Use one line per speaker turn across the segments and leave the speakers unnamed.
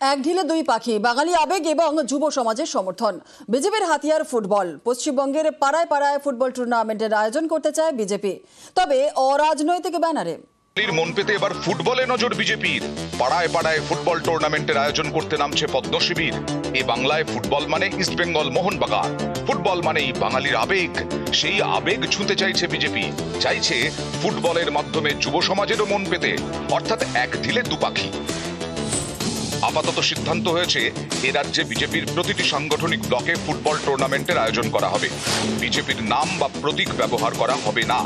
এক ঢিলে দুই পাখি, বাঙালি আবেগ এবং যুব সমাজের সমর্থন। বিজেপির হাতিয়ার ফুটবল। পশ্চিমবঙ্গের পাড়ায় পাড়ায় ফুটবল টুর্নামেন্টের আয়োজন করতে চায় বিজেপি, তবে অরাজনৈতিক ব্যানারে।
মন পেতে এবার ফুটবলে নজর বিজেপির। পাড়ায় পাড়ায় ফুটবল টুর্নামেন্টের আয়োজন করতে নামছে পদ্ম শিবির। এ বাংলায় ফুটবল মানে ইস্ট বেঙ্গল মোহনবাগান, ফুটবল মানেই বাঙালির আবেগ। সেই আবেগ ছুঁতে চাইছে বিজেপি, চাইছে ফুটবলের মাধ্যমে যুব সমাজেরও মন পেতে, অর্থাৎ এক ঢিলে দু পাখি। আপাতত সিদ্ধান্ত হয়েছে এ রাজ্যে বিজেপির প্রতিটি সাংগঠনিক ব্লকে ফুটবল টুর্নামেন্টের আয়োজন করা হবে। বিজেপির নাম বা প্রতীক ব্যবহার করা হবে না,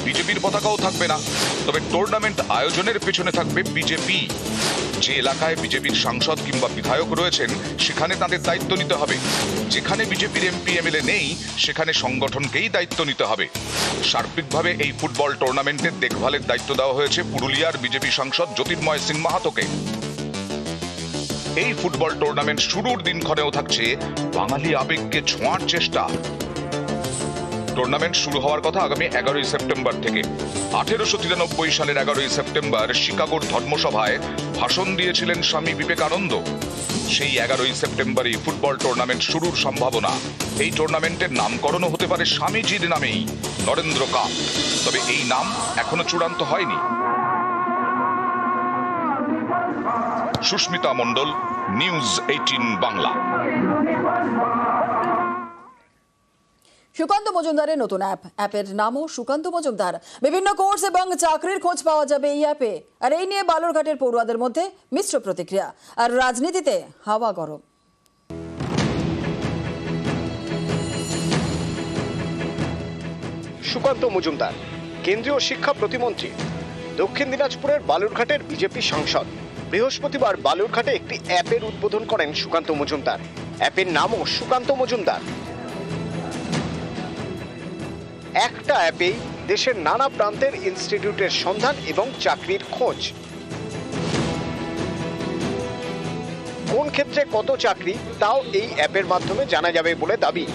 বিজেপির পতাকাও থাকবে না, তবে টুর্নামেন্ট আয়োজনের পেছনে থাকবে বিজেপি। যে এলাকায় বিজেপির সাংসদ কিংবা বিধায়ক রয়েছেন সেখানে তাদের দায়িত্ব নিতে হবে। যেখানে বিজেপির এমপি এমএলএ নেই সেখানে সংগঠনকেই দায়িত্ব নিতে হবে। সার্বিকভাবে এই ফুটবল টুর্নামেন্টের দেখভালের দায়িত্ব দেওয়া হয়েছে পুরুলিয়ার বিজেপি সাংসদ জ্যোতির্ময় সিং মাহাতোকে। এই ফুটবল টুর্নামেন্ট শুরুর দিনক্ষণেও থাকছে বাঙালি আবেগকে ছোঁয়ার চেষ্টা। টুর্নামেন্ট শুরু হওয়ার কথা আগামী 11ই সেপ্টেম্বর থেকে। 1893 সালের 11ই সেপ্টেম্বর শিকাগোর ধর্মসভায় ভাষণ দিয়েছিলেন স্বামী বিবেকানন্দ। সেই 11ই সেপ্টেম্বরই ফুটবল টুর্নামেন্ট শুরুর সম্ভাবনা। এই টুর্নামেন্টের নামকরণও হতে পারে স্বামীজির নামেই, নরেন্দ্র কাপ। তবে এই নাম এখনো চূড়ান্ত হয়নি। সুস্মিতা মণ্ডল, নিউজ 18 বাংলা।
সুকান্ত মজুমদারের নতুন অ্যাপের নামও সুকান্ত মজুমদার। বিভিন্ন কোর্স এবং চাকরির খোঁজ পাওয়া যাবে এই অ্যাপে। আর এই নিয়ে বালুরঘাটের পড়ুয়াদের মধ্যে মিশ্র প্রতিক্রিয়া। আর রাজনীতিতে হাওয়া গরম।
সুকান্ত মজুমদার কেন্দ্রীয় শিক্ষা প্রতিমন্ত্রী, দক্ষিণ দিনাজপুরের বালুরঘাটের বিজেপি সাংসদ। বৃহস্পতিবার বালুরঘাটে একটি অ্যাপের উদ্বোধন করেন সুকান্ত মজুমদার। অ্যাপের নামও সুকান্ত মজুমদার। একটা অ্যাপেই দেশের নানা প্রান্তের ইনস্টিটিউটের সন্ধান এবং চাকরির খোঁজ। কোন ক্ষেত্রে কত চাকরি তাও এই অ্যাপের মাধ্যমে জানা যাবে বলে দাবি।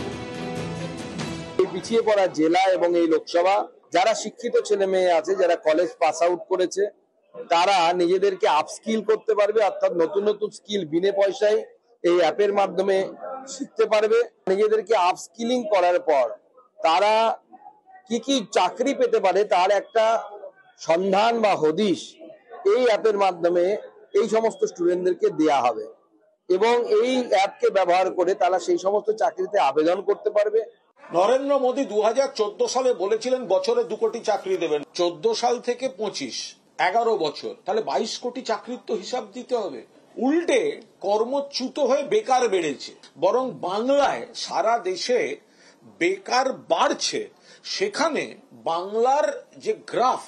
এই পিছিয়ে পড়া জেলা এবং এই লোকসভা যারা শিক্ষিত ছেলে মেয়ে আছে, যারা কলেজ পাস আউট করেছে, তারা নিজেদেরকে আপস্কিল করতে পারবে, অর্থাৎ নতুন নতুন স্কিল বিনে পয়সায় এই অ্যাপের মাধ্যমে শিখতে পারবে। নিজেদেরকে আপস্কিলিং করার পর তারা কি কি চাকরি পেতে পারে তার একটা সন্ধান বা হদিশ এই অ্যাপের মাধ্যমে এই সমস্ত স্টুডেন্টদেরকে দেয়া হবে এবং এই অ্যাপকে ব্যবহার করে তারা সেই সমস্ত চাকরিতে আবেদন করতে পারবে।
নরেন্দ্র মোদী 2014 সালে বলেছিলেন বছরে 2 কোটি চাকরি দেবেন। 14 সাল থেকে 25, 11 বছর, তাহলে 22 কোটি চাকরির তো হিসাব দিতে হবে। উল্টে কর্মচ্যুত হয়ে বেকার বেড়েছে, বরং বাংলায় সারা দেশে বেকার বাড়ছে। সেখানে বাংলার যে গ্রাফ,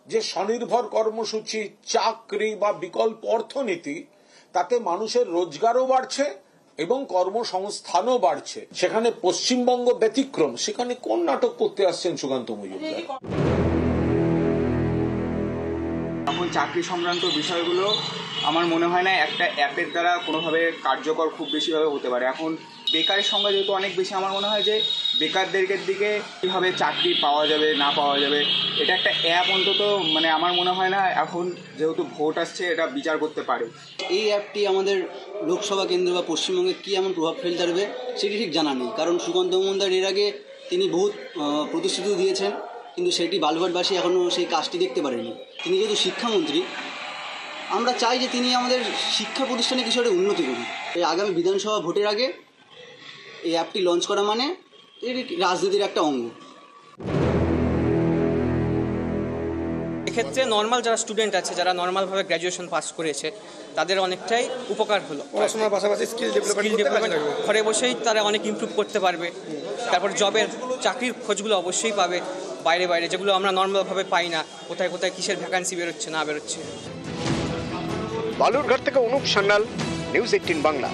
যে স্বনির্ভর কর্মসূচি, চাকরি বা বিকল্প অর্থনীতি, তাতে মানুষের রোজগারও বাড়ছে এবং কর্মসংস্থানও বাড়ছে। সেখানে পশ্চিমবঙ্গ ব্যতিক্রম। সেখানে কোন নাটক করতে আসছেন সুকান্ত মজুমদার?
এখন চাকরি সংক্রান্ত বিষয়গুলো আমার মনে হয় না একটা অ্যাপের দ্বারা কোনোভাবে কার্যকর খুব বেশিভাবে হতে পারে। এখন বেকারের সংখ্যা যেহেতু অনেক বেশি, আমার মনে হয় যে বেকারদের দিকে কীভাবে চাকরি পাওয়া যাবে না পাওয়া যাবে, এটা একটা অ্যাপ অন্তত মানে আমার মনে হয় না এখন যেহেতু ভোট আসছে এটা বিচার করতে পারে।
এই অ্যাপটি আমাদের লোকসভা কেন্দ্র বা পশ্চিমবঙ্গে কী এমন প্রভাব ফেলতে পারবে সেটি ঠিক জানা নেই। কারণ সুকান্ত মজুমদার এর আগে তিনি বহুত প্রতিশ্রুতি দিয়েছেন, কিন্তু সেটি বালুরঘাটবাসী এখনও সেই কাজটি দেখতে পারেনি। তিনি যেহেতু শিক্ষামন্ত্রী, আমরা চাই যে তিনি আমাদের শিক্ষা প্রতিষ্ঠানে কিছু একটা উন্নতি করুন। এই আগামী বিধানসভা ভোটের আগে এই অ্যাপটি লঞ্চ করা মানে এর রাজনীতির একটা অঙ্গ।
এক্ষেত্রে নর্মাল যারা স্টুডেন্ট আছে, যারা নর্মালভাবে গ্র্যাজুয়েশন পাস করেছে, তাদের অনেকটাই উপকার হলো। পড়াশোনার পাশাপাশি স্কিল ডেভেলপমেন্ট ঘরে বসেই তারা অনেক ইমপ্রুভ করতে পারবে। তারপর জবের চাকরির খোঁজগুলো অবশ্যই পাবে বাইরে বাইরে, যেগুলো আমরা নর্মালভাবে পাই না। কোথায় কোথায় কিসের ভ্যাকান্সি বেরোচ্ছে না বেরোচ্ছে।
বালুরঘাট থেকে অনুপ সান্যাল, নিউজ 18 বাংলা।